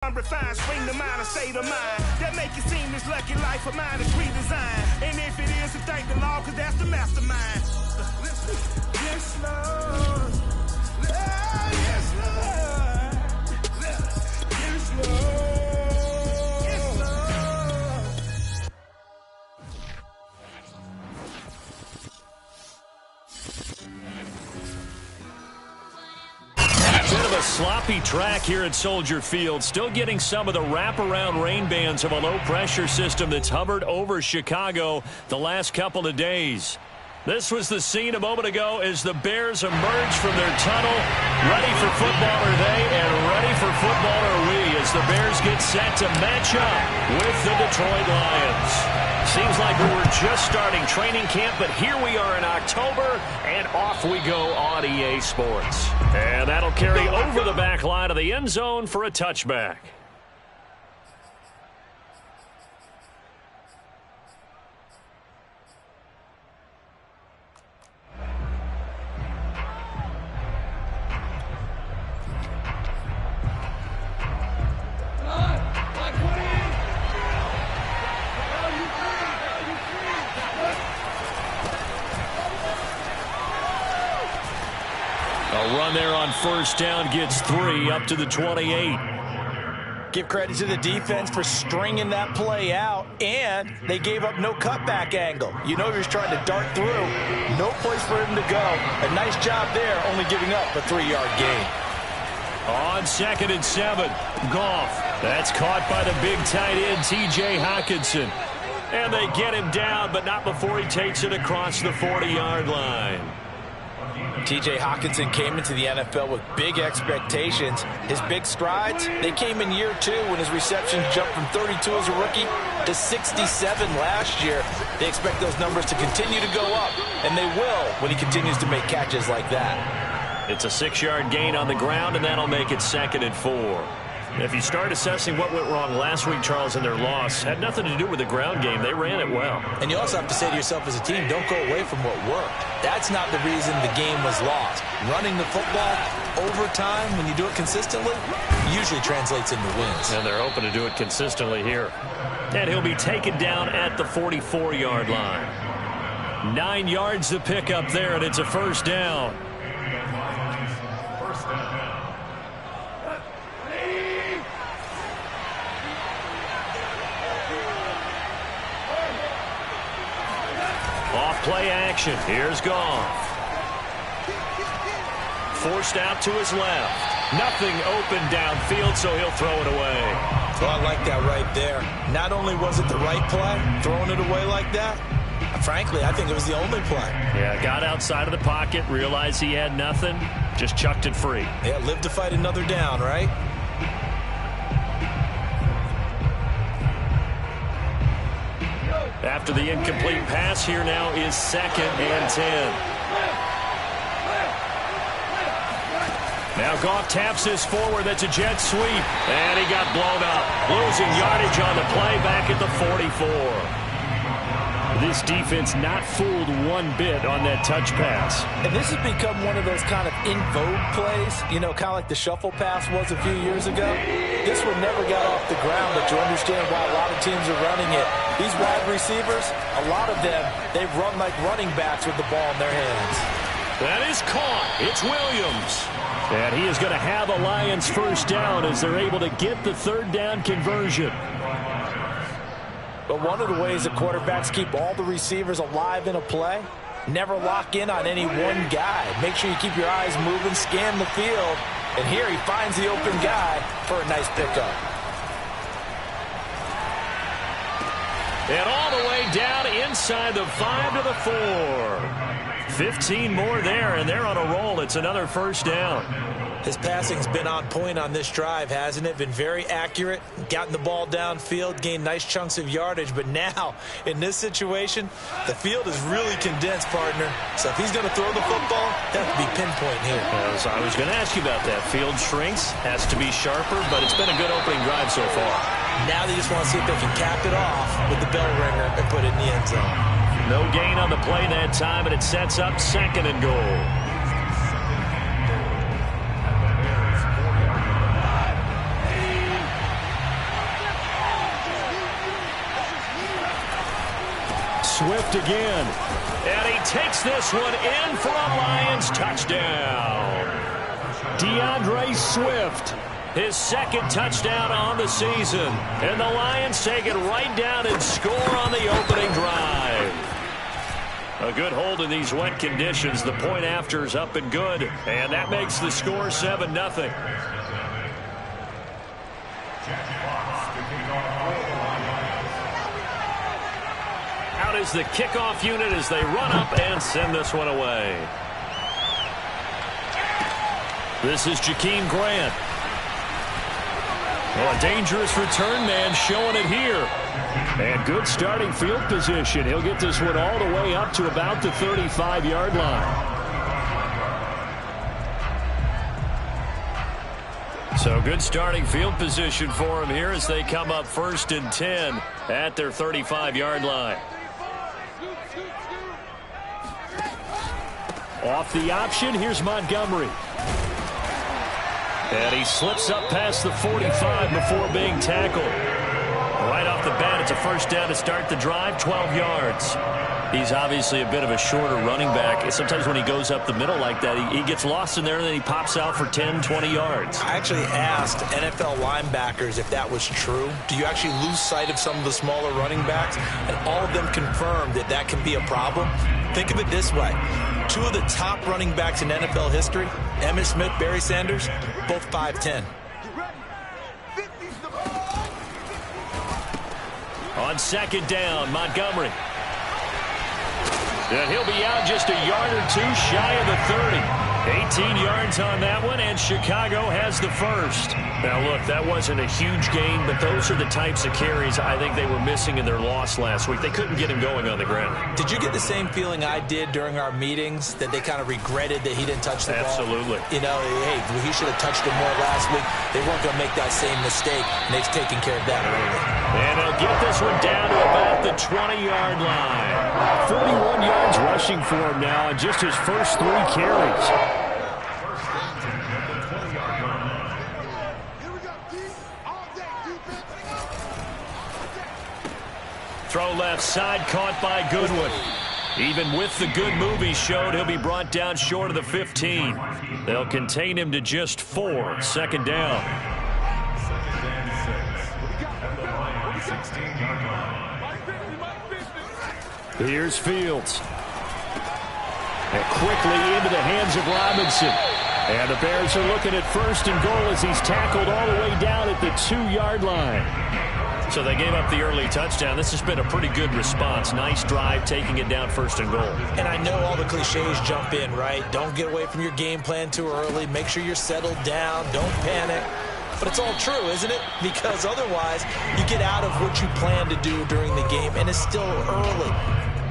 Refined, spring the mind, a state of mind that make it seem this lucky life of mine is redesigned. And if it is, to thank the Lord, cause that's the mastermind. Yes, Lord. Yes, Lord. Yes, Lord. Yes, Lord. Bit of a sloppy track here at Soldier Field. Still getting some of the wraparound rain bands of a low-pressure system that's hovered over Chicago the last couple of days. This was the scene a moment ago as the Bears emerge from their tunnel. Ready for football are they, and ready for football are we as the Bears get set to match up with the Detroit Lions. Seems like we were just starting training camp, but here we are in October, and off we go on EA Sports. And that'll carry over the back line of the end zone for a touchback. Run there on first down gets 3 up to the 28. Give credit to the defense for stringing that play out, and they gave up no cutback angle. You know he was trying to dart through. No place for him to go. A nice job there, only giving up a 3-yard gain. On 2nd and 7, Goff. That's caught by the big tight end, T.J. Hockenson. And they get him down, but not before he takes it across the 40-yard line. T.J. Hockenson came into the NFL with big expectations. His big strides, they came in year 2 when his receptions jumped from 32 as a rookie to 67 last year. They expect those numbers to continue to go up, and they will when he continues to make catches like that. It's a 6-yard gain on the ground, and that'll make it 2nd and 4. If you start assessing what went wrong last week, Charles, in their loss, had nothing to do with the ground game. They ran it well. And you also have to say to yourself as a team, don't go away from what worked. That's not the reason the game was lost. Running the football over time, when you do it consistently, usually translates into wins. And they're hoping to do it consistently here. And he'll be taken down at the 44-yard line. 9 yards to pick up there, and it's a first down. Play action. Here's Goff. Forced out to his left. Nothing open downfield, so he'll throw it away. Well, I like that right there. Not only was it the right play, throwing it away like that, frankly, I think it was the only play. Yeah, got outside of the pocket, realized he had nothing, just chucked it free. Yeah, live to fight another down, right? After the incomplete pass, here now is 2nd and 10. Now Goff taps this forward. That's a jet sweep. And he got blown up. Losing yardage on the play back at the 44. This defense not fooled one bit on that touch pass. And this has become one of those kind of in vogue plays, you know, kind of like the shuffle pass was a few years ago. This one never got off the ground, but you understand why a lot of teams are running it. These wide receivers, a lot of them, they run like running backs with the ball in their hands. That is caught. It's Williams. And he is going to have a Lions first down as they're able to get the 3rd down conversion. But one of the ways the quarterbacks keep all the receivers alive in a play, never lock in on any one guy. Make sure you keep your eyes moving, scan the field, and here he finds the open guy for a nice pickup. And all the way down inside the 5 to the 4. 15 more there, and they're on a roll. It's another first down. His passing's been on point on this drive, hasn't it? Been very accurate, gotten the ball downfield, gained nice chunks of yardage. But now, in this situation, the field is really condensed, partner. So if he's going to throw the football, that have to be pinpoint here. So I was going to ask you about that. Field shrinks, has to be sharper, but it's been a good opening drive so far. Now they just want to see if they can cap it off with the bell ringer and put it in the end zone. No gain on the play that time, and it sets up 2nd and goal. Swift again. And he takes this one in for a Lions touchdown. DeAndre Swift, his second touchdown on the season. And the Lions take it right down and score on the opening drive. A good hold in these wet conditions. The point after is up and good. And that makes the score 7-0. Out is the kickoff unit as they run up and send this one away. This is Jakeem Grant. Oh, a dangerous return man showing it here. And good starting field position. He'll get this one all the way up to about the 35-yard line. So good starting field position for him here as they come up 1st and 10 at their 35-yard line. Off the option, here's Montgomery. And he slips up past the 45 before being tackled. Right off the bat, it's a first down to start the drive, 12 yards. He's obviously a bit of a shorter running back. Sometimes when he goes up the middle like that, he gets lost in there and then he pops out for 10, 20 yards. I actually asked NFL linebackers if that was true. Do you actually lose sight of some of the smaller running backs? And all of them confirmed that that can be a problem. Think of it this way. 2 of the top running backs in NFL history, Emmitt Smith, Barry Sanders, both 5'10". On second down, Montgomery. And he'll be out just a yard or two shy of the 30. 18 yards on that one, and Chicago has the first. Now, look, that wasn't a huge gain, but those are the types of carries I think they were missing in their loss last week. They couldn't get him going on the ground. Did you get the same feeling I did during our meetings, that they kind of regretted that he didn't touch the ball? Absolutely. You know, hey, he should have touched it more last week. They weren't going to make that same mistake, and they've taken care of that early. And they'll get this one down to about the 20-yard line. 41 yards rushing for him now, and just his first 3 carries. Throw left side, caught by Goodwin. Even with the good move he showed, he'll be brought down short of the 15. They'll contain him to just 4. Second down. Here's Fields. And quickly into the hands of Robinson. And the Bears are looking at 1st and goal as he's tackled all the way down at the 2-yard line. So they gave up the early touchdown. This has been a pretty good response. Nice drive, taking it down 1st and goal. And I know all the cliches jump in, right? Don't get away from your game plan too early. Make sure you're settled down. Don't panic. But it's all true, isn't it? Because otherwise, you get out of what you plan to do during the game, and it's still early.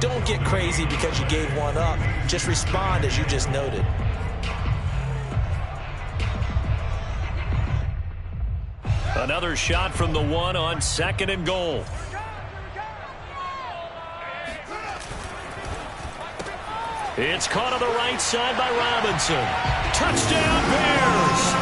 Don't get crazy because you gave one up. Just respond as you just noted. Another shot from the 1 on 2nd and goal. It's caught on the right side by Robinson. Touchdown, Bears!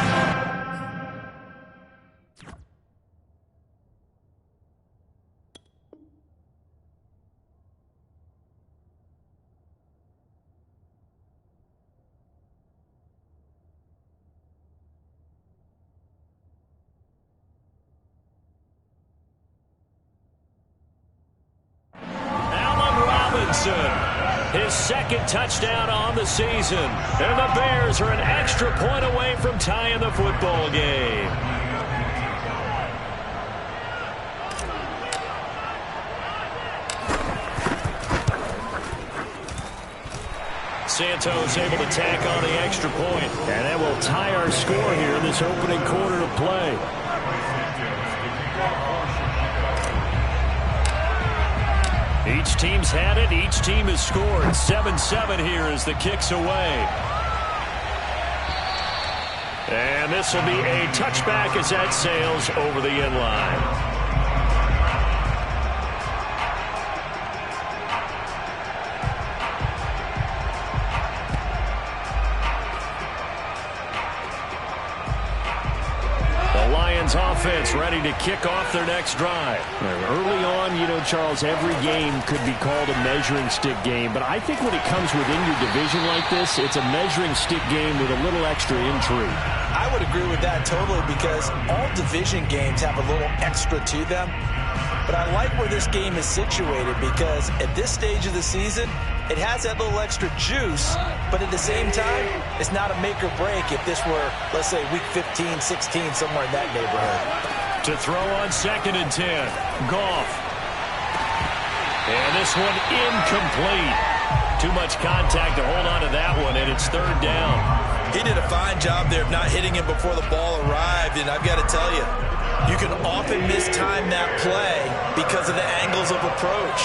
His second touchdown on the season. And the Bears are an extra point away from tying the football game. Santos able to tack on the extra point. And that will tie our score here in this opening quarter of play. Each team's had it. Each team has scored. 7-7 here as the kick's away. And this will be a touchback as that sails over the end line. The Lions offense offense ready to kick off their next drive. Early on, you know, Charles, every game could be called a measuring stick game. But I think when it comes within your division like this, it's a measuring stick game with a little extra intrigue. I would agree with that totally, because all division games have a little extra to them. But I like where this game is situated, because at this stage of the season, it has that little extra juice, but at the same time, it's not a make or break if this were, let's say, week 15, 16, somewhere in that neighborhood. To throw on 2nd and 10, Goff. And this one incomplete. Too much contact to hold on to that one, and it's 3rd down. He did a fine job there of not hitting him before the ball arrived, and I've got to tell you, you can often mistime that play because of the angles of approach.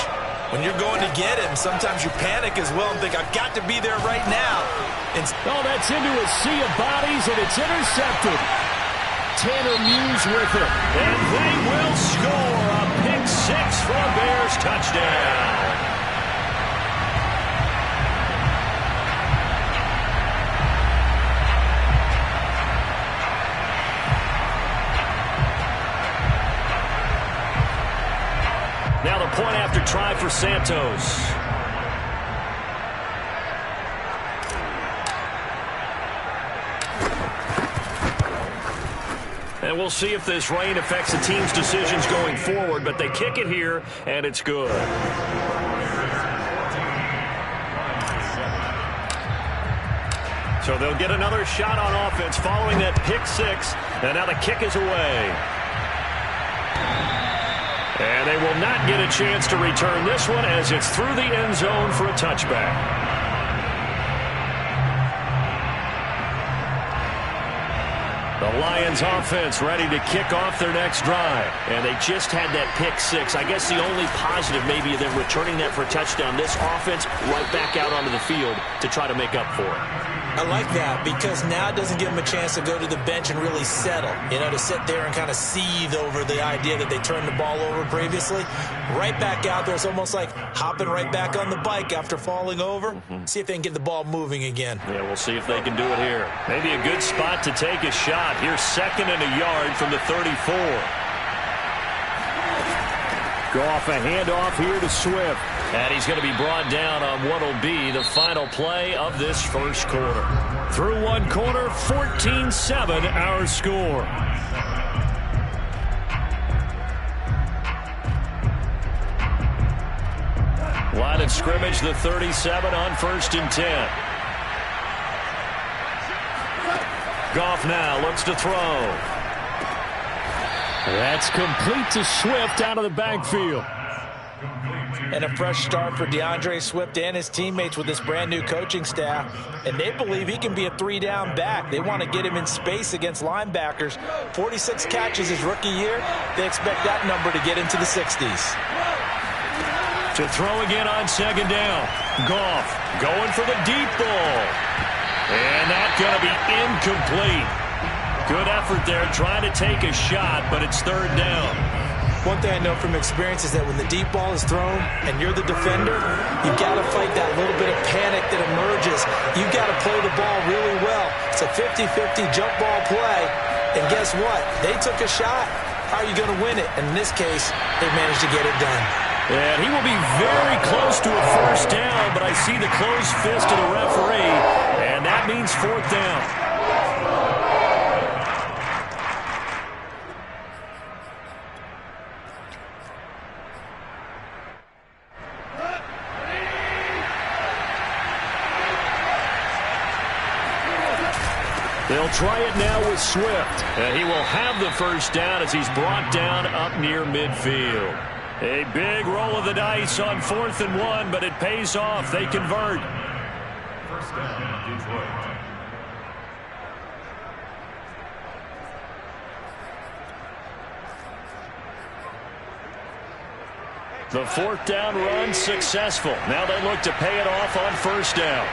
When you're going to get him, sometimes you panic as well and think, I've got to be there right now. Oh, that's into a sea of bodies, and it's intercepted. Tanner Muse with it. And they will score a pick 6 for a Bears touchdown. Now the point after try for Santos. And we'll see if this rain affects the team's decisions going forward, but they kick it here, and it's good. So they'll get another shot on offense following that pick 6, and now the kick is away. And they will not get a chance to return this one as it's through the end zone for a touchback. The Lions offense ready to kick off their next drive. And they just had that pick 6. I guess the only positive maybe them returning that for a touchdown. This offense right back out onto the field to try to make up for it. I like that, because now it doesn't give them a chance to go to the bench and really settle, you know, to sit there and kind of seethe over the idea that they turned the ball over previously. Right back out there, it's almost like hopping right back on the bike after falling over. See if they can get the ball moving again. Yeah, we'll see if they can do it here. Maybe a good spot to take a shot. Here's 2nd and a yard from the 34. Goff, a handoff here to Swift. And he's going to be brought down on what will be the final play of this first quarter. Through one quarter, 14-7 our score. Line of scrimmage, the 37 on 1st and 10. Goff now looks to throw. That's complete to Swift out of the backfield. And a fresh start for DeAndre Swift and his teammates with this brand-new coaching staff. And they believe he can be a 3-down back. They want to get him in space against linebackers. 46 catches his rookie year. They expect that number to get into the 60s. To throw again on 2nd down. Goff going for the deep ball. And that's going to be incomplete. Good effort there trying to take a shot, but it's 3rd down. One thing I know from experience is that when the deep ball is thrown and you're the defender, you've got to fight that little bit of panic that emerges. You've got to play the ball really well. It's a 50-50 jump ball play. And guess what? They took a shot. How are you going to win it? And in this case, they managed to get it done. And he will be very close to a 1st down, but I see the closed fist of the referee, and that means 4th down. They'll try it now with Swift. And he will have the 1st down as he's brought down up near midfield. A big roll of the dice on 4th and 1, but it pays off. They convert. 1st down, Detroit. The 4th down run successful. Now they look to pay it off on 1st down.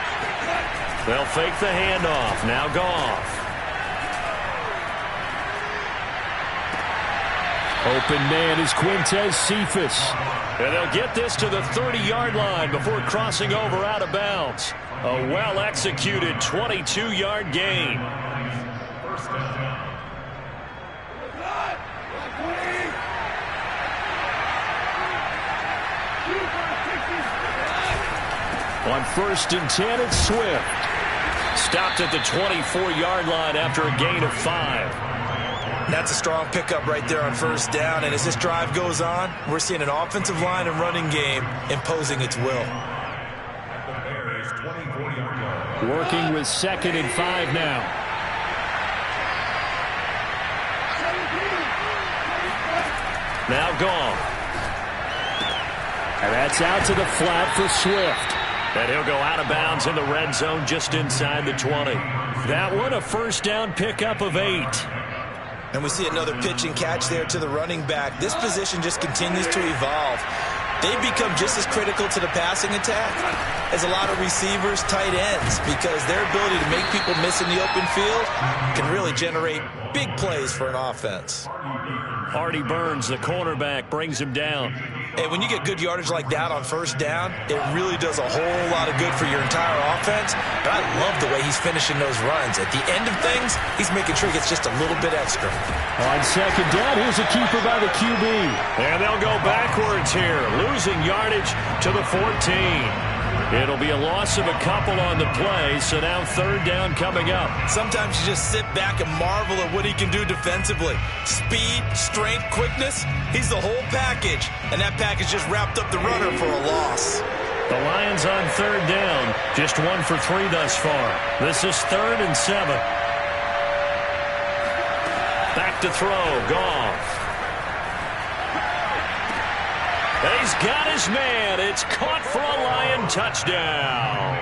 They'll fake the handoff. Now Goff. Open man is Quintez Cephas. And they'll get this to the 30-yard line before crossing over out of bounds. A well-executed 22-yard gain. On 1st and 10, it's Swift. Stopped at the 24-yard line after a gain of 5. That's a strong pickup right there on 1st down. And as this drive goes on, we're seeing an offensive line and running game imposing its will. Working with 2nd and 5 now. Now gone. And that's out to the flat for Swift. And he'll go out of bounds in the red zone just inside the 20. That one, a 1st down pickup of 8. And we see another pitch and catch there to the running back. This position just continues to evolve. They become just as critical to the passing attack as a lot of receivers, tight ends, because their ability to make people miss in the open field can really generate big plays for an offense. Artie Burns, the cornerback, brings him down. And when you get good yardage like that on 1st down, it really does a whole lot of good for your entire offense. But I love the way he's finishing those runs. At the end of things, he's making sure he gets just a little bit extra. On 2nd down, here's a keeper by the QB. And they'll go backwards here, losing yardage to the 14. It'll be a loss of a couple on the play, so now 3rd down coming up. Sometimes you just sit back and marvel at what he can do defensively. Speed, strength, quickness, he's the whole package. And that package just wrapped up the runner for a loss. The Lions on 3rd down, just 1 for 3 thus far. This is 3rd and 7. Back to throw, Goff. He's got his man. It's caught for a Lion touchdown.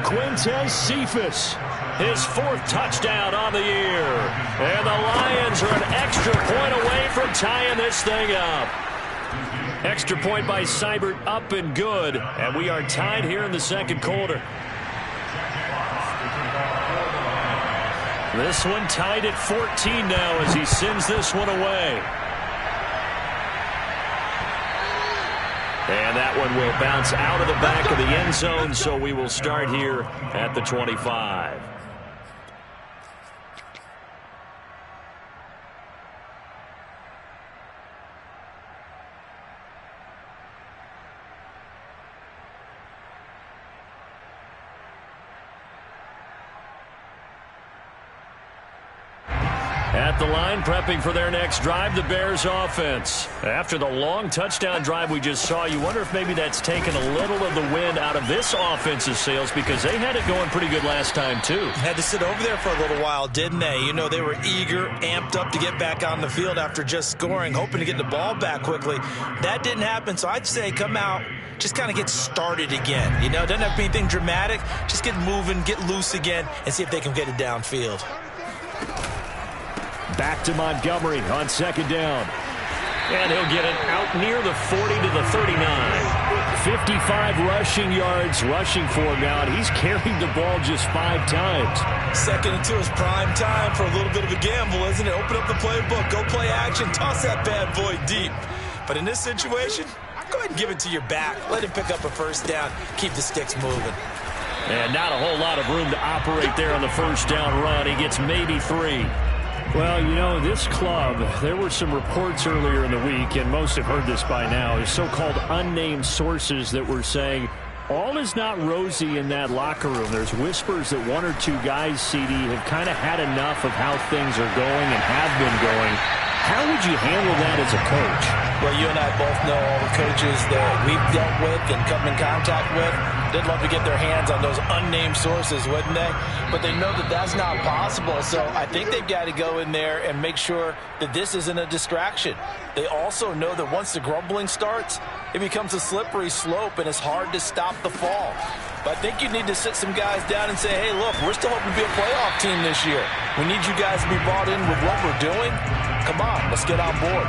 Quintez Cephas. His 4th touchdown on the year. And the Lions are an extra point away from tying this thing up. Extra point by Seibert, up and good. And we are tied here in the 2nd quarter. This one tied at 14 now as he sends this one away. And that one will bounce out of the back of the end zone, so we will start here at the 25. At the line, prepping for their next drive, the Bears offense. After the long touchdown drive we just saw, you wonder if maybe that's taken a little of the wind out of this offense's sails, because they had it going pretty good last time, too. Had to sit over there for a little while, didn't they? You know, they were eager, amped up to get back on the field after just scoring, hoping to get the ball back quickly. That didn't happen, so I'd say come out, just kind of get started again. You know, doesn't have to be anything dramatic. Just get moving, get loose again, and see if they can get it downfield. Back to Montgomery on 2nd down. And he'll get it out near the 40 to the 39. 55 rushing yards rushing for him now, and he's carried the ball just 5 times. 2nd and 2 is prime time for a little bit of a gamble, isn't it? Open up the playbook, go play action, toss that bad boy deep. But in this situation, go ahead and give it to your back. Let him pick up a 1st down, keep the sticks moving. And not a whole lot of room to operate there on the 1st down run. He gets maybe 3. Well, you know, this club, there were some reports earlier in the week, and most have heard this by now, there's so-called unnamed sources that were saying all is not rosy in that locker room. There's whispers that 1 or 2 guys, CD, have kind of had enough of how things are going and have been going. How would you handle that as a coach? Well, you and I both know all the coaches that we've dealt with and come in contact with. They'd love to get their hands on those unnamed sources, wouldn't they? But they know that that's not possible. So I think they've got to go in there and make sure that this isn't a distraction. They also know that once the grumbling starts, it becomes a slippery slope and it's hard to stop the fall. But I think you need to sit some guys down and say, hey, look, we're still hoping to be a playoff team this year. We need you guys to be bought in with what we're doing. Come on, let's get on board.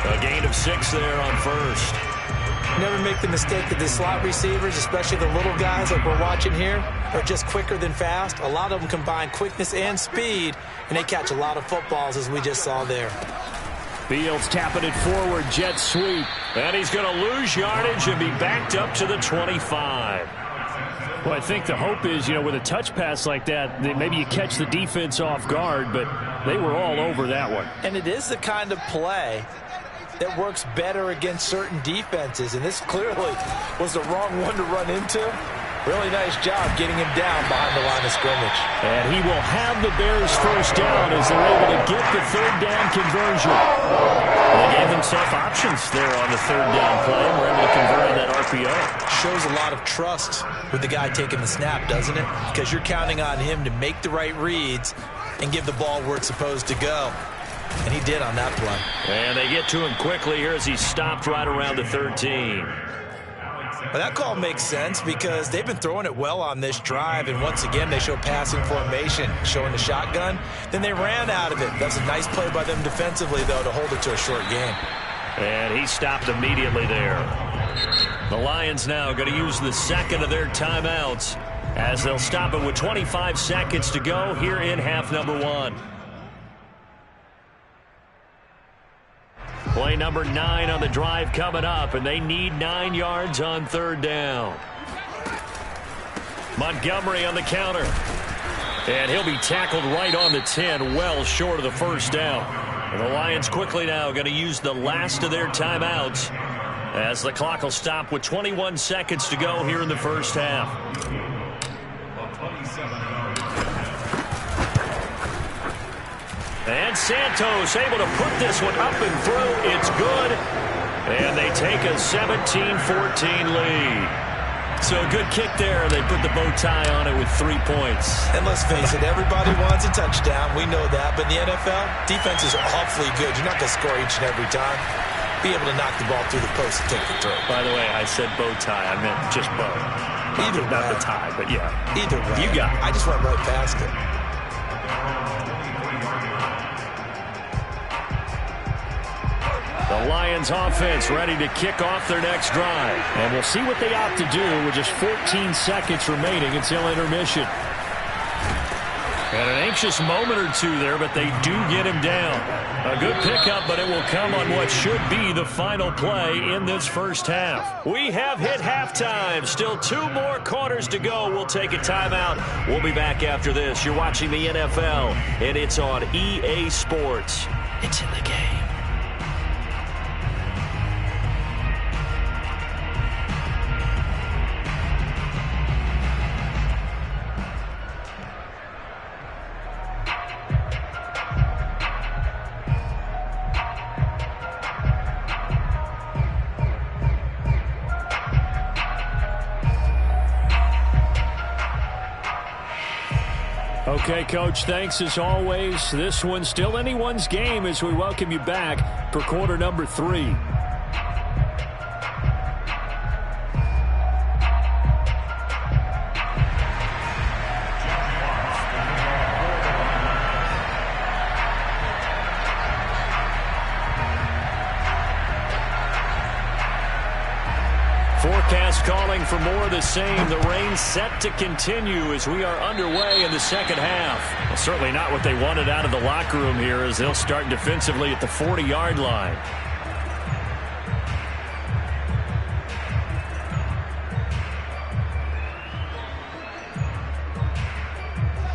A gain of 6 there on 1st. Never make the mistake that the slot receivers, especially the little guys like we're watching here, are just quicker than fast. A lot of them combine quickness and speed, and they catch a lot of footballs, as we just saw there. Fields tapping it forward, jet sweep. And he's going to lose yardage and be backed up to the 25. Well, I think the hope is, you know, with a touch pass like that, that maybe you catch the defense off guard, but they were all over that one. And it is the kind of play that works better against certain defenses, and this clearly was the wrong one to run into. Really nice job getting him down behind the line of scrimmage. And he will have the Bears first down as they're able to get the third down conversion. They gave themselves options there on the third down play. We're able to convert on that RPO. Shows a lot of trust with the guy taking the snap, doesn't it? Because you're counting on him to make the right reads and give the ball where it's supposed to go. And he did on that play. And they get to him quickly here as he stopped right around the 13. Well, that call makes sense because they've been throwing it well on this drive, and once again they show passing formation, showing the shotgun. Then they ran out of it. That's a nice play by them defensively, though, to hold it to a short game. And he stopped immediately there. The Lions now going to use the second of their timeouts as they'll stop it with 25 seconds to go here in half number 1. Play number 9 on the drive coming up, and they need 9 yards on third down. Montgomery on the counter. And he'll be tackled right on the 10, well short of the first down. And the Lions quickly now going to use the last of their timeouts as the clock will stop with 21 seconds to go here in the first half. And Santos able to put this one up and through. It's good. And they take a 17-14 lead. So a good kick there, and they put the bow tie on it with 3 points. And let's face it, everybody wants a touchdown. We know that. But in the NFL, defense is awfully good. You're not going to score each and every time. Be able to knock the ball through the post and take the throw. By the way, I said bow tie. I meant just bow. Either Not way. the tie, but yeah. Either way. You got it. I just went right past it. The Lions offense ready to kick off their next drive. And we'll see what they opt to do with just 14 seconds remaining until intermission. And an anxious moment or two there, but they do get him down. A good pickup, but it will come on what should be the final play in this first half. We have hit halftime. Still 2 more quarters to go. We'll take a timeout. We'll be back after this. You're watching the NFL, and it's on EA Sports. It's in the game. Okay, Coach, thanks as always. This one's still anyone's game as we welcome you back for quarter number 3. Forecast calling for more of the same. The rain set to continue as we are underway in the second half. Well, certainly not what they wanted out of the locker room here as they'll start defensively at the 40-yard line.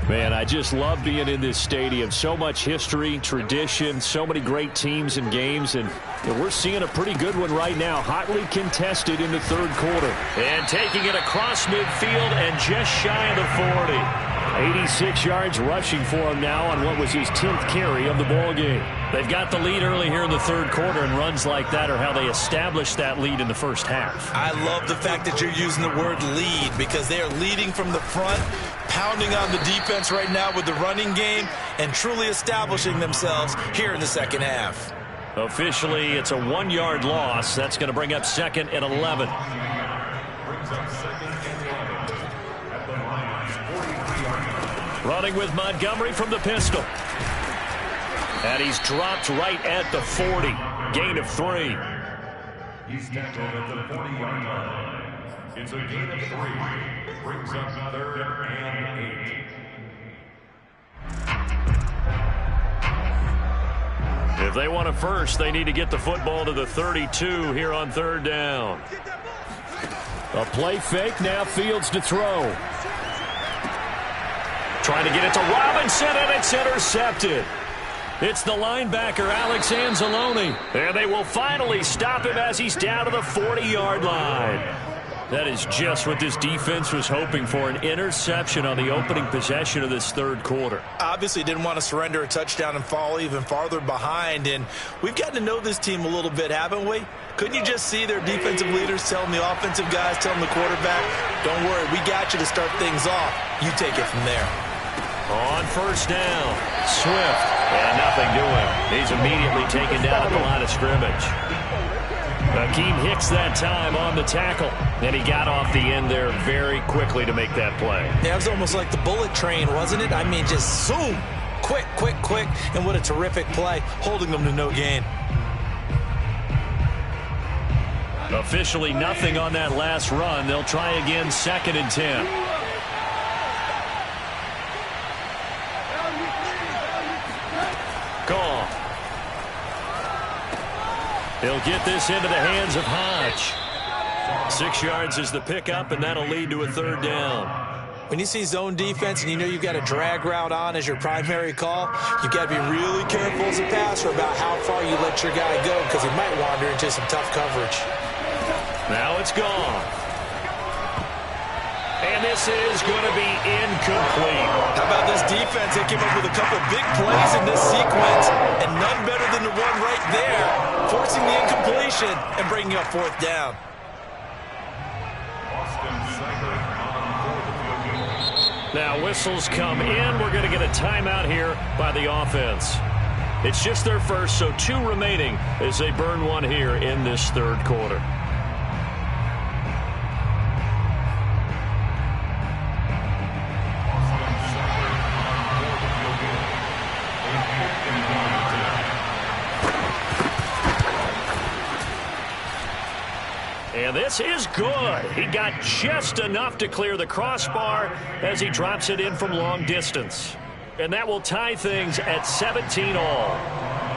Man, I just love being in this stadium. So much history, tradition, so many great teams and games, and we're seeing a pretty good one right now. Hotly contested in the third quarter. And taking it across midfield and just shy of the 40. 86 yards rushing for him now on what was his 10th carry of the ball game. They've got the lead early here in the third quarter, and runs like that are how they established that lead in the first half. I love the fact that you're using the word lead because they are leading from the front, pounding on the defense right now with the running game, and truly establishing themselves here in the second half. Officially, it's a 1-yard loss. That's going to bring up second and 11. Running with Montgomery from the pistol. And he's dropped right at the 40. Gain of 3. He's tackled at the 40-yard line. It's a gain of 3. Brings up third and 8. If they want a first, they need to get the football to the 32 here on third down. A play fake, now Fields to throw. Trying to get it to Robinson, and it's intercepted. It's the linebacker, Alex Anzalone. And they will finally stop him as he's down to the 40-yard line. That is just what this defense was hoping for, an interception on the opening possession of this third quarter. Obviously didn't want to surrender a touchdown and fall even farther behind, and we've gotten to know this team a little bit, haven't we? Couldn't you just see their defensive leaders telling the offensive guys, telling the quarterback, don't worry, we got you to start things off. You take it from there. On first down, Swift, and nothing doing. He's immediately taken down at the line of scrimmage. Akeem Hicks that time on the tackle, and he got off the end there very quickly to make that play. Yeah, it was almost like the bullet train, wasn't it? I mean, just zoom, quick, and what a terrific play, holding them to no gain. Officially nothing on that last run. They'll try again, 2nd and 10. Gone. He'll get this into the hands of Hodge. 6 yards is the pickup, and that'll lead to a 3rd down. When you see zone defense and you know you've got a drag route on as your primary call, you've got to be really careful as a passer about how far you let your guy go because he might wander into some tough coverage. Now it's gone. And this is going to be incomplete. How about this defense? They came up with a couple big plays in this sequence, and none better than the one right there, forcing the incompletion and bringing up 4th down. Now whistles come in. We're going to get a timeout here by the offense. It's just their first, so 2 remaining as they burn one here in this 3rd quarter. And this is good. He got just enough to clear the crossbar as he drops it in from long distance. And that will tie things at 17 all.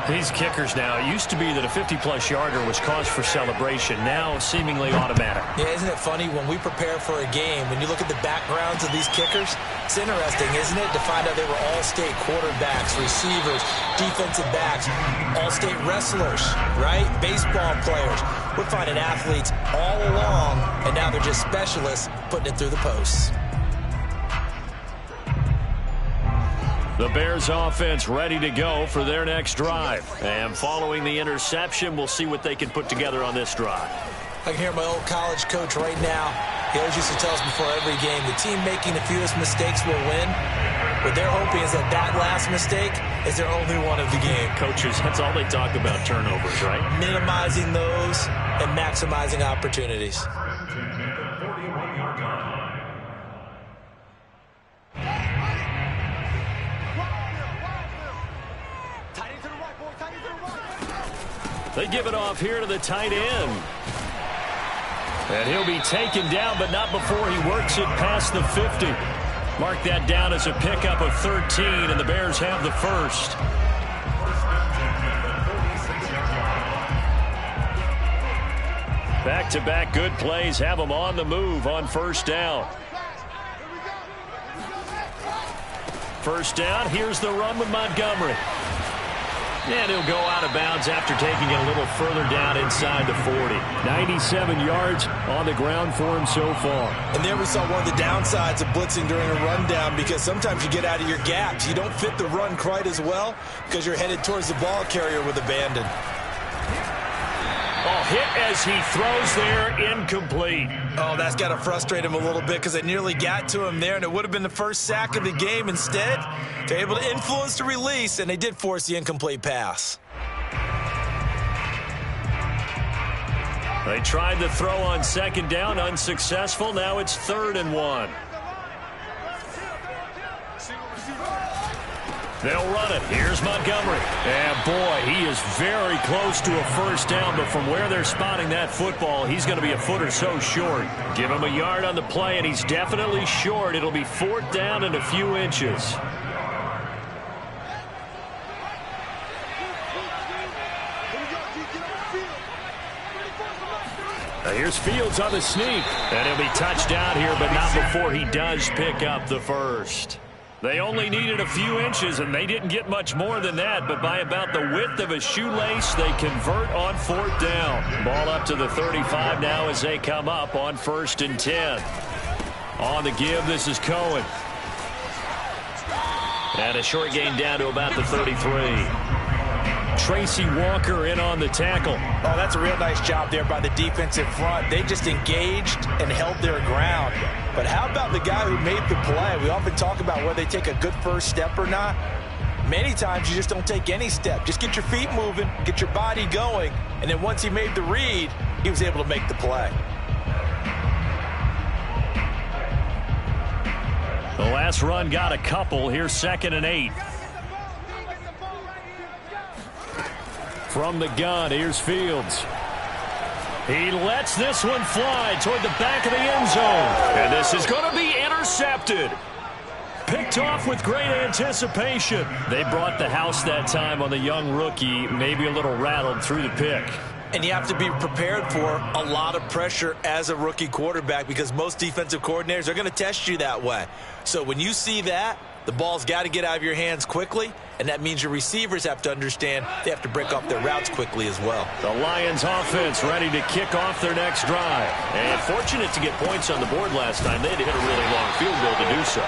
These kickers now, it used to be that a 50-plus yarder was cause for celebration. Now seemingly automatic. Yeah, isn't it funny when we prepare for a game, when you look at the backgrounds of these kickers, it's interesting, isn't it, to find out they were all-state quarterbacks, receivers, defensive backs, all-state wrestlers, right? Baseball players. We're finding athletes all along, and now they're just specialists putting it through the posts. The Bears offense ready to go for their next drive. And following the interception, we'll see what they can put together on this drive. I can hear my old college coach right now. He always used to tell us before every game, the team making the fewest mistakes will win. What they're hoping is that that last mistake is their only one of the game. Coaches, that's all they talk about, turnovers, right? Minimizing those and maximizing opportunities. They give it off here to the tight end. And he'll be taken down, but not before he works it past the 50. Mark that down as a pickup of 13, and the Bears have the first. Back-to-back good plays have them on the move on first down. First down, here's the run with Montgomery. And he'll go out of bounds after taking it a little further down inside the 40. 97 yards on the ground for him so far. And there we saw one of the downsides of blitzing during a rundown, because sometimes you get out of your gaps. You don't fit the run quite as well because you're headed towards the ball carrier with abandon. Oh, hit as he throws there, incomplete. Oh, that's got to frustrate him a little bit because they nearly got to him there, and it would have been the first sack of the game. Instead, they're able to influence the release, and they did force the incomplete pass. They tried the throw on second down, unsuccessful. Now it's 3rd and 1. They'll run it. Here's Montgomery. And, boy, he is very close to a first down, but from where they're spotting that football, he's going to be a foot or so short. Give him a yard on the play, and he's definitely short. It'll be 4th down and a few inches. Now here's Fields on the sneak. And he'll be touched down here, but not before he does pick up the first. They only needed a few inches, and they didn't get much more than that, but by about the width of a shoelace, they convert on 4th down. Ball up to the 35 now as they come up on 1st and 10. On the give, this is Cohen. And a short gain down to about the 33. Tracy Walker in on the tackle. Oh, that's a real nice job there by the defensive front. They just engaged and held their ground. But how about the guy who made the play? We often talk about whether they take a good first step or not. Many times you just don't take any step. Just get your feet moving, get your body going, and then once he made the read, he was able to make the play. The last run got a couple. Here's 2nd and 8. From the gun, here's Fields. He lets this one fly toward the back of the end zone. And this is going to be intercepted. Picked off with great anticipation. They brought the house that time on the young rookie, maybe a little rattled through the pick. And you have to be prepared for a lot of pressure as a rookie quarterback because most defensive coordinators are going to test you that way. So when you see that, the ball's got to get out of your hands quickly, and that means your receivers have to understand they have to break off their routes quickly as well. The Lions offense ready to kick off their next drive. And fortunate to get points on the board last time. They had to hit a really long field goal to do so.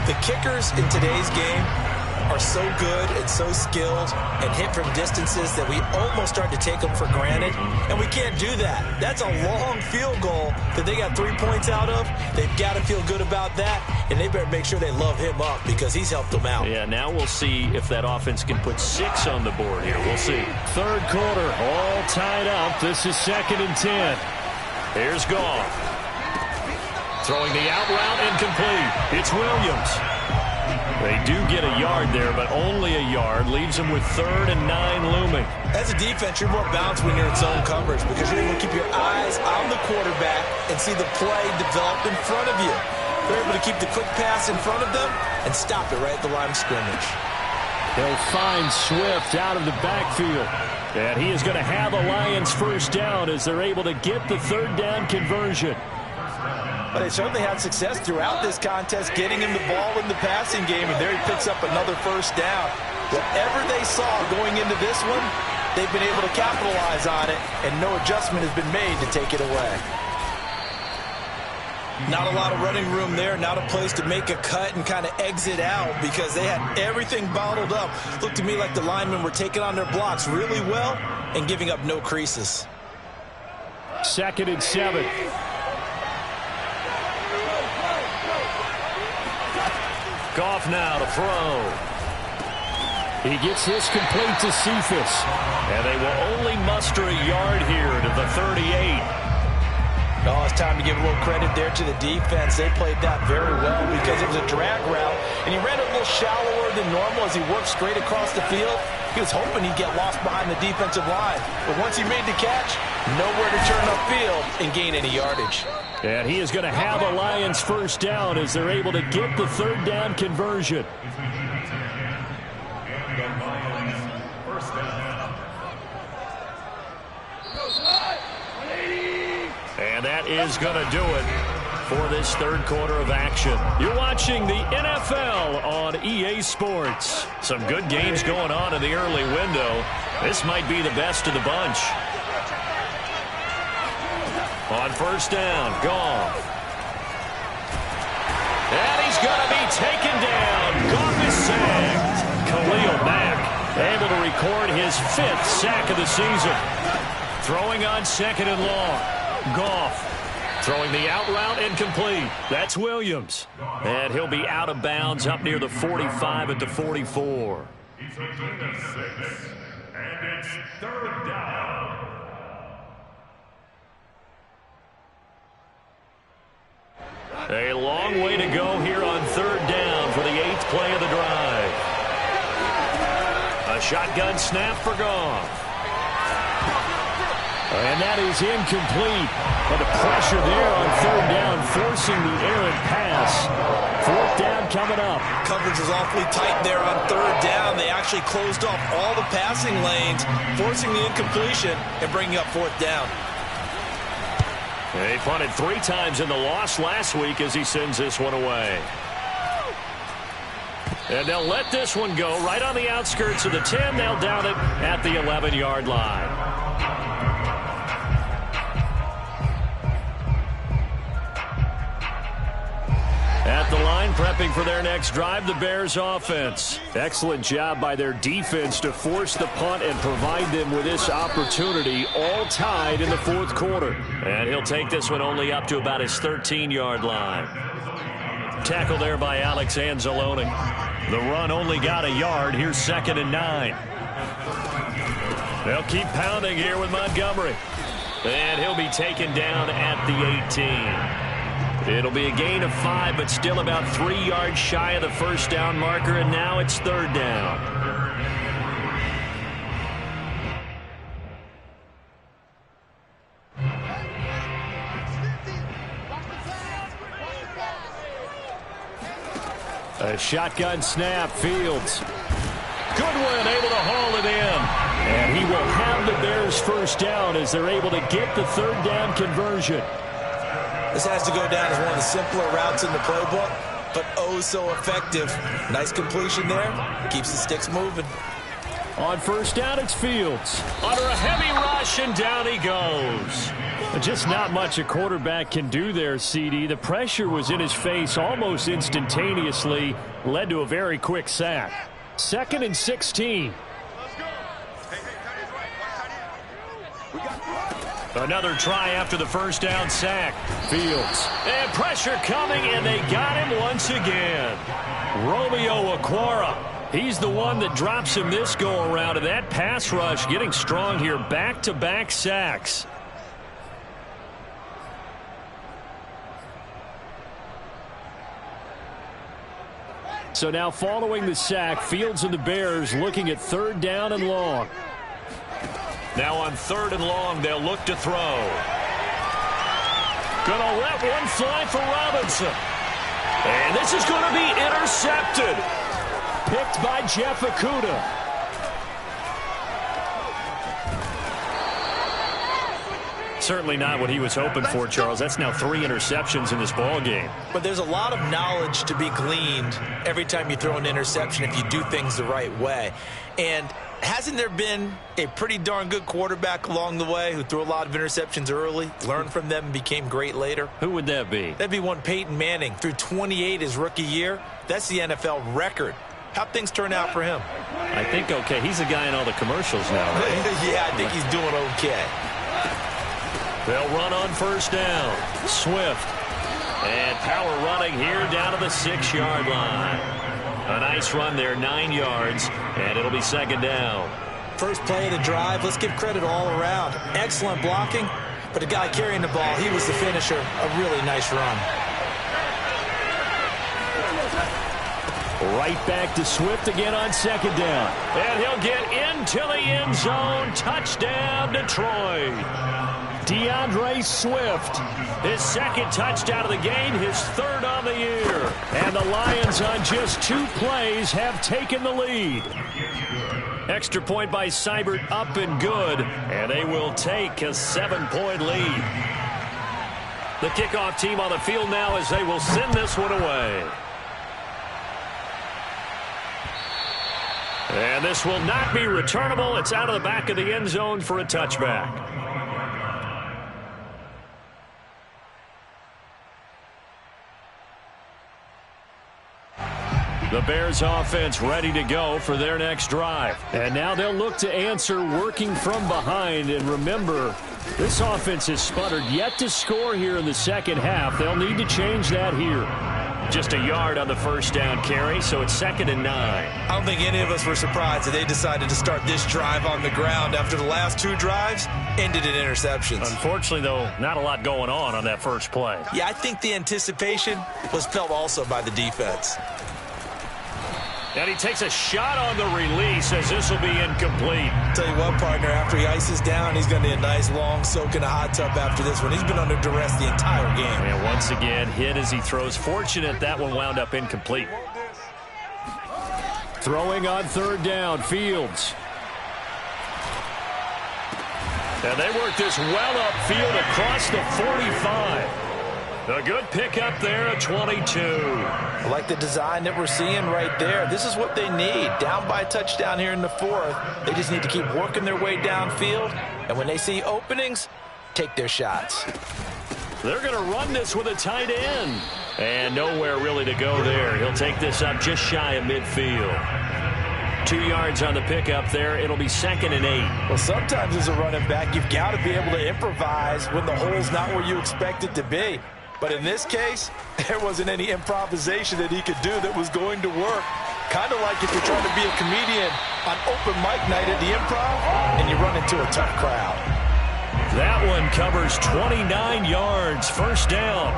The kickers in today's game are so good and so skilled and hit from distances that we almost start to take them for granted, and we can't do that. That's a long field goal that they got 3 points out of. They've got to feel good about that, and they better make sure they love him up because he's helped them out. Yeah, now we'll see if that offense can put 6 on the board here. We'll see. 3rd quarter, all tied up. This is 2nd and 10. Here's Goff. Throwing the out route incomplete. It's Williams. They do get a yard there, but only a yard. Leaves them with 3rd and 9 looming. As a defense, you're more balanced when you're in zone coverage because you're able to keep your eyes on the quarterback and see the play develop in front of you. They're able to keep the quick pass in front of them and stop it right at the line of scrimmage. They'll find Swift out of the backfield. And he is going to have a Lions 1st down as they're able to get the 3rd down conversion. But they certainly had success throughout this contest getting him the ball in the passing game, and there he picks up another 1st down. Whatever they saw going into this one, they've been able to capitalize on it, and no adjustment has been made to take it away. Not a lot of running room there, not a place to make a cut and kind of exit out because they had everything bottled up. Looked to me like the linemen were taking on their blocks really well and giving up no creases. 2nd and 7. Goff now to throw. He gets this complete to Cephas. And they will only muster a yard here to the 38. Oh, it's time to give a little credit there to the defense. They played that very well because it was a drag route, and he ran a little shallower than normal as he worked straight across the field. He was hoping he'd get lost behind the defensive line. But once he made the catch, nowhere to turn upfield and gain any yardage. And he is going to have a Lions 1st down as they're able to get the 3rd down conversion. And that is going to do it for this 3rd quarter of action. You're watching the NFL on EA Sports. Some good games going on in the early window. This might be the best of the bunch. On 1st down, Goff. And he's going to be taken down. Goff is sacked. Khalil Mack able to record his 5th sack of the season. Throwing on 2nd and long. Goff throwing the out route incomplete. That's Williams. And he'll be out of bounds up near the 45 at the 44. He's a gain of 6, and it's 3rd down. A long way to go here on 3rd down for the 8th play of the drive. A shotgun snap for Goff. And that is incomplete. But the pressure there on 3rd down, forcing the errant pass. 4th down coming up. Coverage was awfully tight there on 3rd down. They actually closed off all the passing lanes, forcing the incompletion and bringing up 4th down. They punted 3 times in the loss last week as he sends this one away. And they'll let this one go right on the outskirts of the 10. They'll down it at the 11-yard line. At the line, prepping for their next drive, the Bears offense. Excellent job by their defense to force the punt and provide them with this opportunity, all tied in the fourth quarter. And he'll take this one only up to about his 13-yard line. Tackle there by Alex Anzalone. The run only got a yard. Here's 2nd and 9. They'll keep pounding here with Montgomery. And he'll be taken down at the 18. It'll be a gain of 5, but still about 3 yards shy of the first down marker, and now it's 3rd down. A shotgun snap, Fields. Goodwin able to haul it in. And he will have the Bears first down as they're able to get the 3rd down conversion. This has to go down as one of the simpler routes in the playbook, but oh so effective. Nice completion there. Keeps the sticks moving. On first down, it's Fields. Under a heavy rush, and down he goes. Just not much a quarterback can do there, CD. The pressure was in his face almost instantaneously, led to a very quick sack. 2nd and 16. Another try after the first down sack. Fields. And pressure coming, and they got him once again. Romeo Okwara. He's the one that drops him this go-around, and that pass rush getting strong here. Back-to-back sacks. So now following the sack, Fields and the Bears looking at 3rd down and long. Now on 3rd and long, they'll look to throw. Gonna let one fly for Robinson. And this is going to be intercepted. Picked by Jeff Okudah. Certainly not what he was hoping for, Charles. That's now 3 interceptions in this ball game. But there's a lot of knowledge to be gleaned every time you throw an interception if you do things the right way. And hasn't there been a pretty darn good quarterback along the way who threw a lot of interceptions early, learned from them, and became great later? Who would that be? That'd be one Peyton Manning. Threw 28 his rookie year. That's the NFL record. How'd things turn out for him? I think okay. He's a guy in all the commercials now, right? Yeah, I think he's doing okay. They'll run on first down. Swift. And power running here down to the 6-yard line. A nice run there, 9 yards, and it'll be 2nd down. First play of the drive, let's give credit all around. Excellent blocking, but the guy carrying the ball, he was the finisher. A really nice run. Right back to Swift again on 2nd down. And he'll get into the end zone. Touchdown, Detroit. DeAndre Swift. His 2nd touchdown of the game, his 3rd on the year. And the Lions on just 2 plays have taken the lead. Extra point by Seibert up and good. And they will take a 7-point lead. The kickoff team on the field now as they will send this one away. And this will not be returnable. It's out of the back of the end zone for a touchback. The Bears offense ready to go for their next drive. And now they'll look to answer working from behind. And remember, this offense has sputtered yet to score here in the 2nd half. They'll need to change that here. Just a yard on the first down carry, so it's 2nd and 9. I don't think any of us were surprised that they decided to start this drive on the ground after the last 2 drives ended in interceptions. Unfortunately, though, not a lot going on that first play. Yeah, I think the anticipation was felt also by the defense. And he takes a shot on the release as this will be incomplete. Tell you what, partner, after he ices down, he's going to need a nice long soak in a hot tub after this one. He's been under duress the entire game. And once again, hit as he throws. Fortunate that one wound up incomplete. Throwing on 3rd down, Fields. And they work this well upfield across the 45. A good pickup there at 22. I like the design that we're seeing right there. This is what they need. Down by a touchdown here in the fourth. They just need to keep working their way downfield. And when they see openings, take their shots. They're going to run this with a tight end. And nowhere really to go there. He'll take this up just shy of midfield. 2 yards on the pickup there. It'll be 2nd and 8. Well, sometimes as a running back, you've got to be able to improvise when the hole's not where you expect it to be. But in this case, there wasn't any improvisation that he could do that was going to work. Kind of like if you're trying to be a comedian on open mic night at the Improv and you run into a tough crowd. That one covers 29 yards. First down.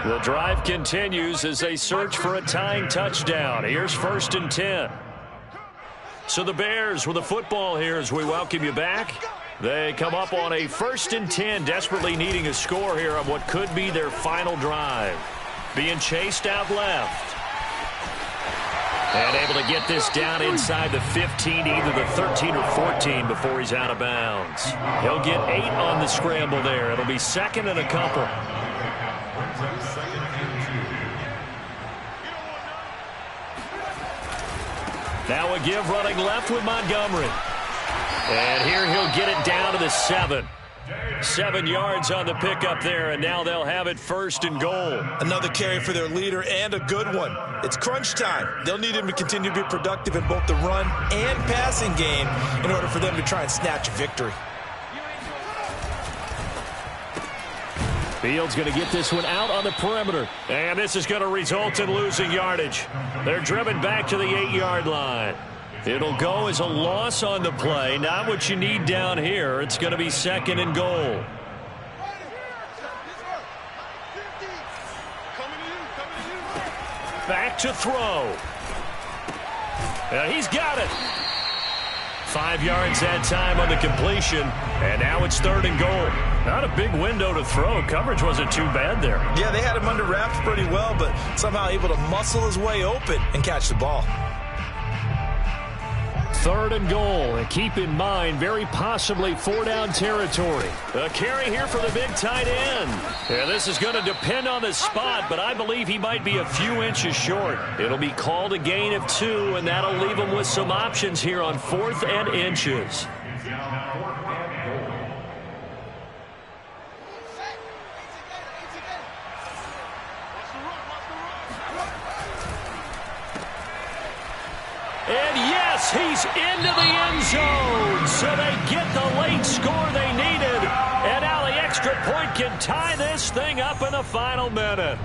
The drive continues as they search for a tying touchdown. Here's 1st and 10. So the Bears with the football here as we welcome you back. They come up on a 1st and 10, desperately needing a score here on what could be their final drive. Being chased out left. And able to get this down inside the 15, either the 13 or 14 before he's out of bounds. He'll get 8 on the scramble there. It'll be 2nd and a couple. Now a give running left with Montgomery. And here he'll get it down to the 7. 7 yards on the pickup there, and now they'll have it 1st and goal. Another carry for their leader, and a good one. It's crunch time. They'll need him to continue to be productive in both the run and passing game in order for them to try and snatch a victory. Fields going to get this one out on the perimeter. And this is going to result in losing yardage. They're driven back to the 8-yard line. It'll go as a loss on the play. Not what you need down here. It's going to be 2nd and goal. Back to throw. He's got it. 5 yards that time on the completion. And now it's 3rd and goal. Not a big window to throw. Coverage wasn't too bad there. Yeah, they had him under wraps pretty well, but somehow able to muscle his way open and catch the ball. 3rd and goal, and keep in mind, very possibly 4-down territory. A carry here for the big tight end. Yeah, this is going to depend on the spot, but I believe he might be a few inches short. It'll be called a gain of 2, and that'll leave him with some options here on 4th and inches. And yes, he's into the end zone. So they get the late score they needed. And now the extra point can tie this thing up in the final minute.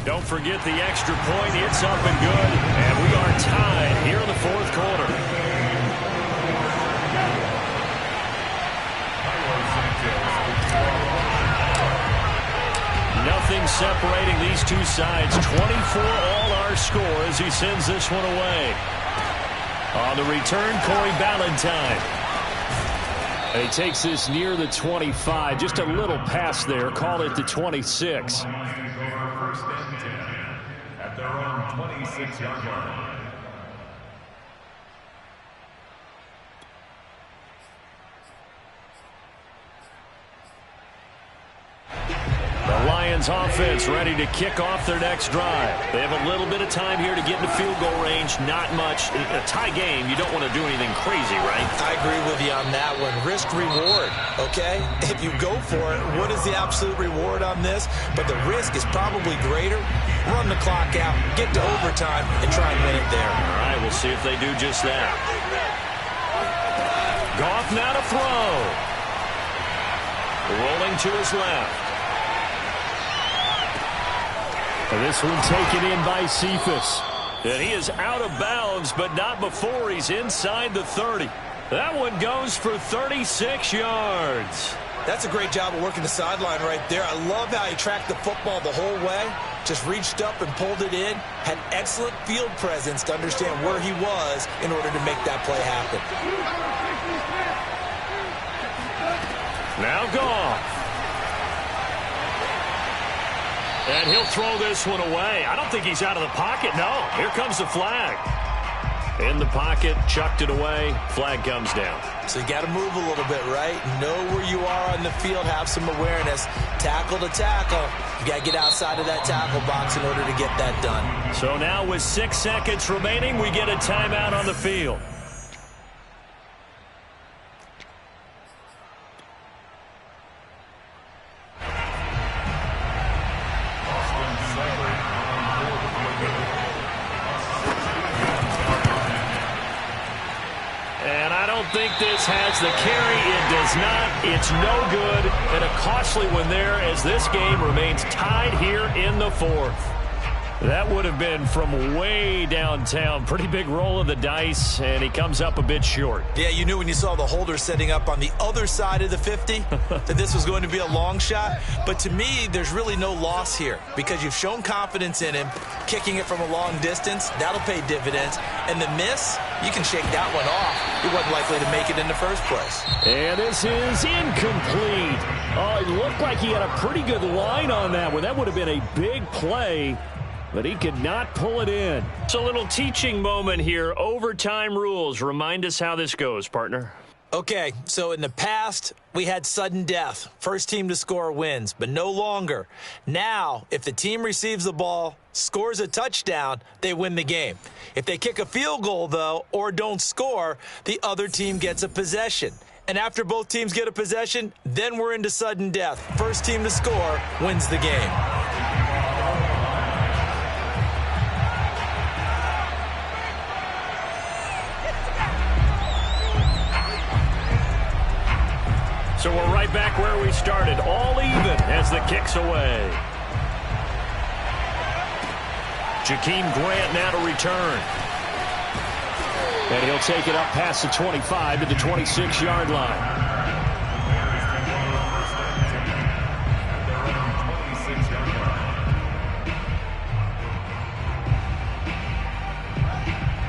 Don't forget the extra point. It's up and good. And we are tied here in the 4th quarter. Nothing separating these two sides. 24 all our score as he sends this one away. On the return, Corey Ballantyne. And he takes this near the 25. Just a little pass there. Call it the 26. 1st and 10 at their own 26-yard line. Lions offense ready to kick off their next drive. They have a little bit of time here to get into field goal range. Not much. In a tie game, you don't want to do anything crazy, right? I agree with you on that one. Risk reward, okay? If you go for it, what is the absolute reward on this? But the risk is probably greater. Run the clock out, get to overtime, and try and win it there. All right, we'll see if they do just that. Goff now to throw. Rolling to his left. This one taken in by Cephas. And he is out of bounds, but not before he's inside the 30. That one goes for 36 yards. That's a great job of working the sideline right there. I love how he tracked the football the whole way. Just reached up and pulled it in. Had excellent field presence to understand where he was in order to make that play happen. Now Goff. And he'll throw this one away. I don't think he's out of the pocket. No, here comes the flag. In the pocket, chucked it away, flag comes down. So you got to move a little bit, right? Know where you are on the field, have some awareness. Tackle to tackle. You got to get outside of that tackle box in order to get that done. So now with 6 seconds remaining, we get a timeout on the field. I think this has the carry. It does not. It's no good. And a costly one there as this game remains tied here in the fourth. That would have been from way downtown. Pretty big roll of the dice, and he comes up a bit short. Yeah, you knew when you saw the holder setting up on the other side of the 50 that this was going to be a long shot. But to me, there's really no loss here because you've shown confidence in him. Kicking it from a long distance, that'll pay dividends. And the miss, you can shake that one off. He wasn't likely to make it in the first place. And this is incomplete. Oh, it looked like he had a pretty good line on that one. That would have been a big play, but he could not pull it in. It's a little teaching moment here. Overtime rules. Remind us how this goes, partner. Okay, so in the past, we had sudden death. First team to score wins, but no longer. Now, if the team receives the ball, scores a touchdown, they win the game. If they kick a field goal, though, or don't score, the other team gets a possession. And after both teams get a possession, then we're into sudden death. First team to score wins the game. So we're right back where we started, all even as the kick's away. Jakeem Grant now to return. And he'll take it up past the 25 to the 26-yard line.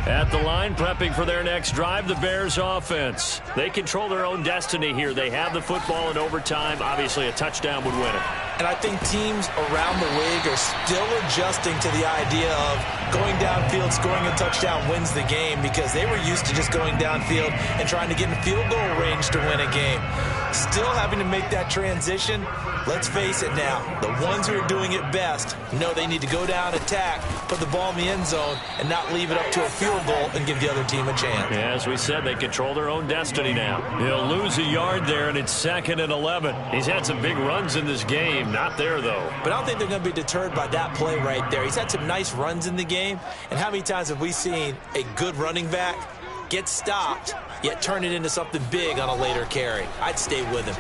At the line, prepping for their next drive, the Bears offense. They control their own destiny here. They have the football in overtime. Obviously, a touchdown would win it. And I think teams around the league are still adjusting to the idea of going downfield, scoring a touchdown wins the game because they were used to just going downfield and trying to get in field goal range to win a game. Still having to make that transition. Let's face it now, the ones who are doing it best know they need to go down, attack, put the ball in the end zone, and not leave it up to a field goal and give the other team a chance. Yeah, as we said, they control their own destiny now. He'll lose a yard there, and it's 2nd and 11. He's had some big runs in this game. Not there, though. But I don't think they're going to be deterred by that play right there. He's had some nice runs in the game, and how many times have we seen a good running back get stopped, yet turn it into something big on a later carry? I'd stay with him.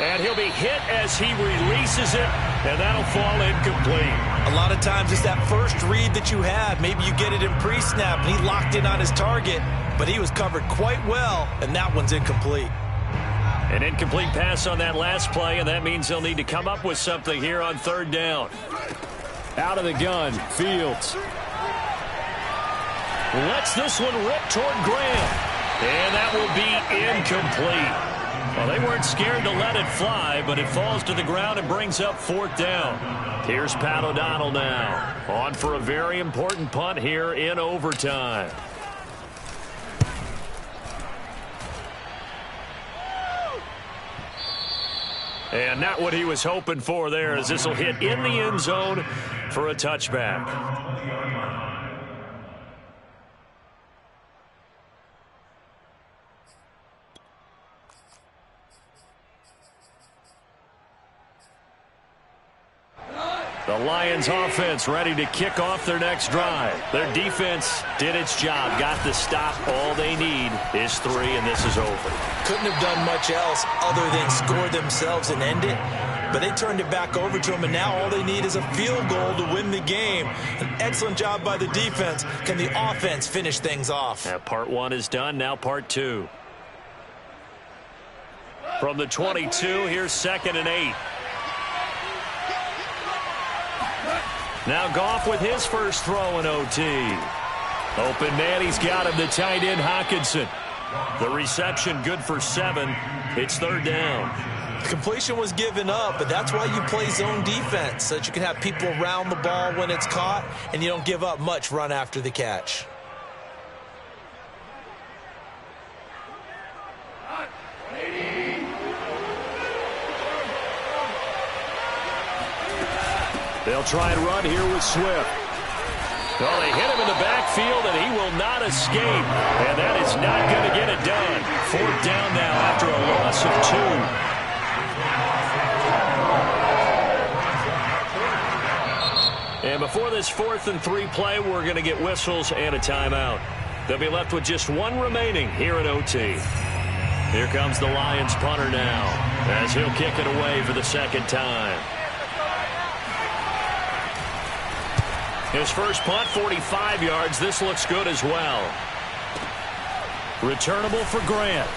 And he'll be hit as he releases it, and that'll fall incomplete. A lot of times it's that first read that you have. Maybe you get it in pre-snap, and he locked in on his target, but he was covered quite well, and that one's incomplete. An incomplete pass on that last play, and that means they'll need to come up with something here on 3rd down. Out of the gun, Fields. Lets this one rip toward Graham. And that will be incomplete. Well, they weren't scared to let it fly, but it falls to the ground and brings up 4th down. Here's Pat O'Donnell now. On for a very important punt here in overtime. And not what he was hoping for there, as this will hit in the end zone for a touchback. The Lions offense ready to kick off their next drive. Their defense did its job, got the stop. All they need is 3, and this is over. Couldn't have done much else other than score themselves and end it. But they turned it back over to them, and now all they need is a field goal to win the game. An excellent job by the defense. Can the offense finish things off? Now, part 1 is done. Now part 2. From the 22, here's 2nd and 8. Now Goff with his first throw in OT. Open man, he's got him, the tight end Hockenson. The reception good for 7. It's 3rd down. The completion was given up, but that's why you play zone defense, so that you can have people around the ball when it's caught, and you don't give up much run after the catch. They'll try and run here with Swift. Well, they hit him in the backfield, and he will not escape. And that is not going to get it done. 4th down now after a loss of 2. And before this 4th and 3 play, we're going to get whistles and a timeout. They'll be left with just one remaining here at OT. Here comes the Lions punter now, as he'll kick it away for the 2nd time. His first punt, 45 yards. This looks good as well. Returnable for Grant.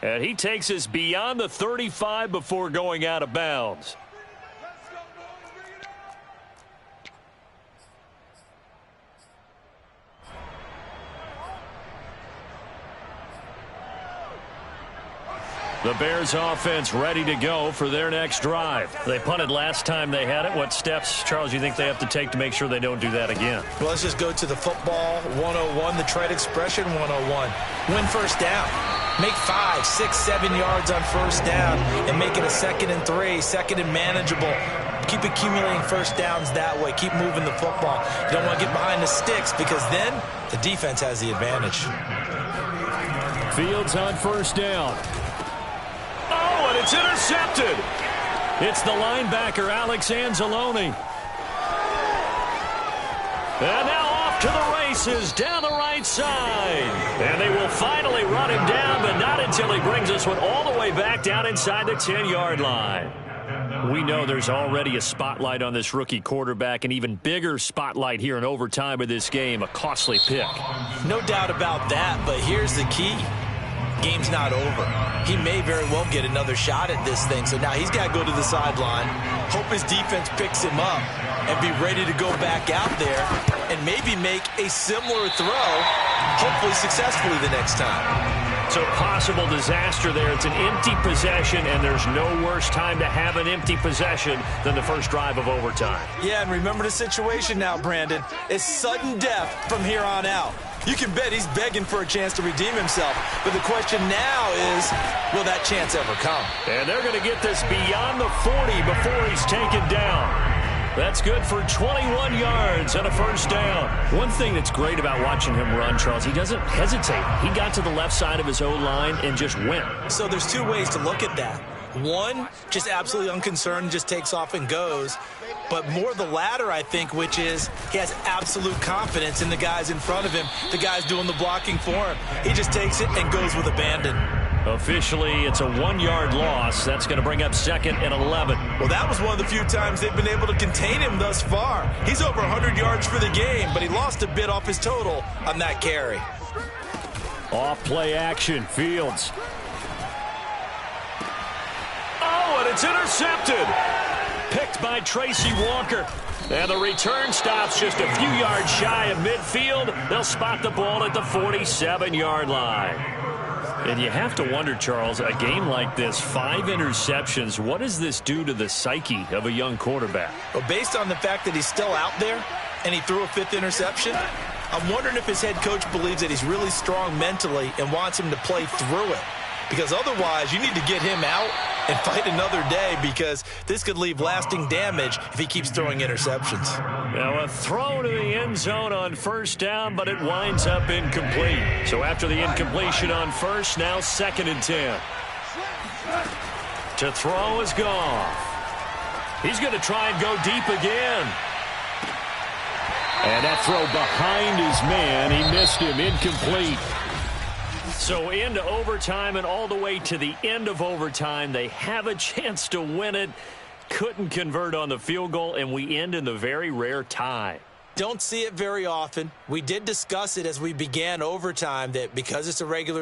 And he takes us beyond the 35 before going out of bounds. The Bears offense ready to go for their next drive. They punted last time they had it. What steps, Charles, you think they have to take to make sure they don't do that again? Well, let's just go to the football 101, the trade expression 101. Win first down. Make 5, 6, 7 yards on first down and make it a 2nd and 3, 2nd and manageable. Keep accumulating first downs that way. Keep moving the football. You don't want to get behind the sticks because then the defense has the advantage. Fields on first down. Oh, and it's intercepted. It's the linebacker, Alex Anzalone. And now off to the races down the right side. And they will finally run him down, but not until he brings us one all the way back down inside the 10-yard line. We know there's already a spotlight on this rookie quarterback, an even bigger spotlight here in overtime of this game, a costly pick. No doubt about that, but here's the key. Game's not over. He may very well get another shot at this thing, so now he's got to go to the sideline, hope his defense picks him up, and be ready to go back out there and maybe make a similar throw, hopefully successfully the next time. So possible disaster there. It's an empty possession, and there's no worse time to have an empty possession than the first drive of overtime. Yeah, and remember the situation now, Brandon. It's sudden death from here on out. You can bet he's begging for a chance to redeem himself. But the question now is, will that chance ever come? And they're going to get this beyond the 40 before he's taken down. That's good for 21 yards and a first down. One thing that's great about watching him run, Charles, he doesn't hesitate. He got to the left side of his O-line and just went. So there's two ways to look at that. One, just absolutely unconcerned, just takes off and goes. But more the latter, I think, which is he has absolute confidence in the guys in front of him, the guys doing the blocking for him. He just takes it and goes with abandon. Officially, it's a 1-yard loss. That's going to bring up 2nd and 11. Well, that was one of the few times they've been able to contain him thus far. He's over 100 yards for the game, but he lost a bit off his total on that carry. Off play action, Fields. Oh, and it's intercepted. Picked by Tracy Walker. And the return stops just a few yards shy of midfield. They'll spot the ball at the 47-yard line. And you have to wonder, Charles, a game like this, 5 interceptions, what does this do to the psyche of a young quarterback? Well, based on the fact that he's still out there and he threw a 5th interception, I'm wondering if his head coach believes that he's really strong mentally and wants him to play through it. Because otherwise, you need to get him out and fight another day, because this could leave lasting damage if he keeps throwing interceptions. Now a throw to the end zone on first down, but it winds up incomplete. So after the incompletion on first, now 2nd and 10. To throw is Goff. He's going to try and go deep again. And that throw behind his man, he missed him, incomplete. So into overtime and all the way to the end of overtime, they have a chance to win it. Couldn't convert on the field goal, and we end in the very rare tie. Don't see it very often. We did discuss it as we began overtime that because it's a regular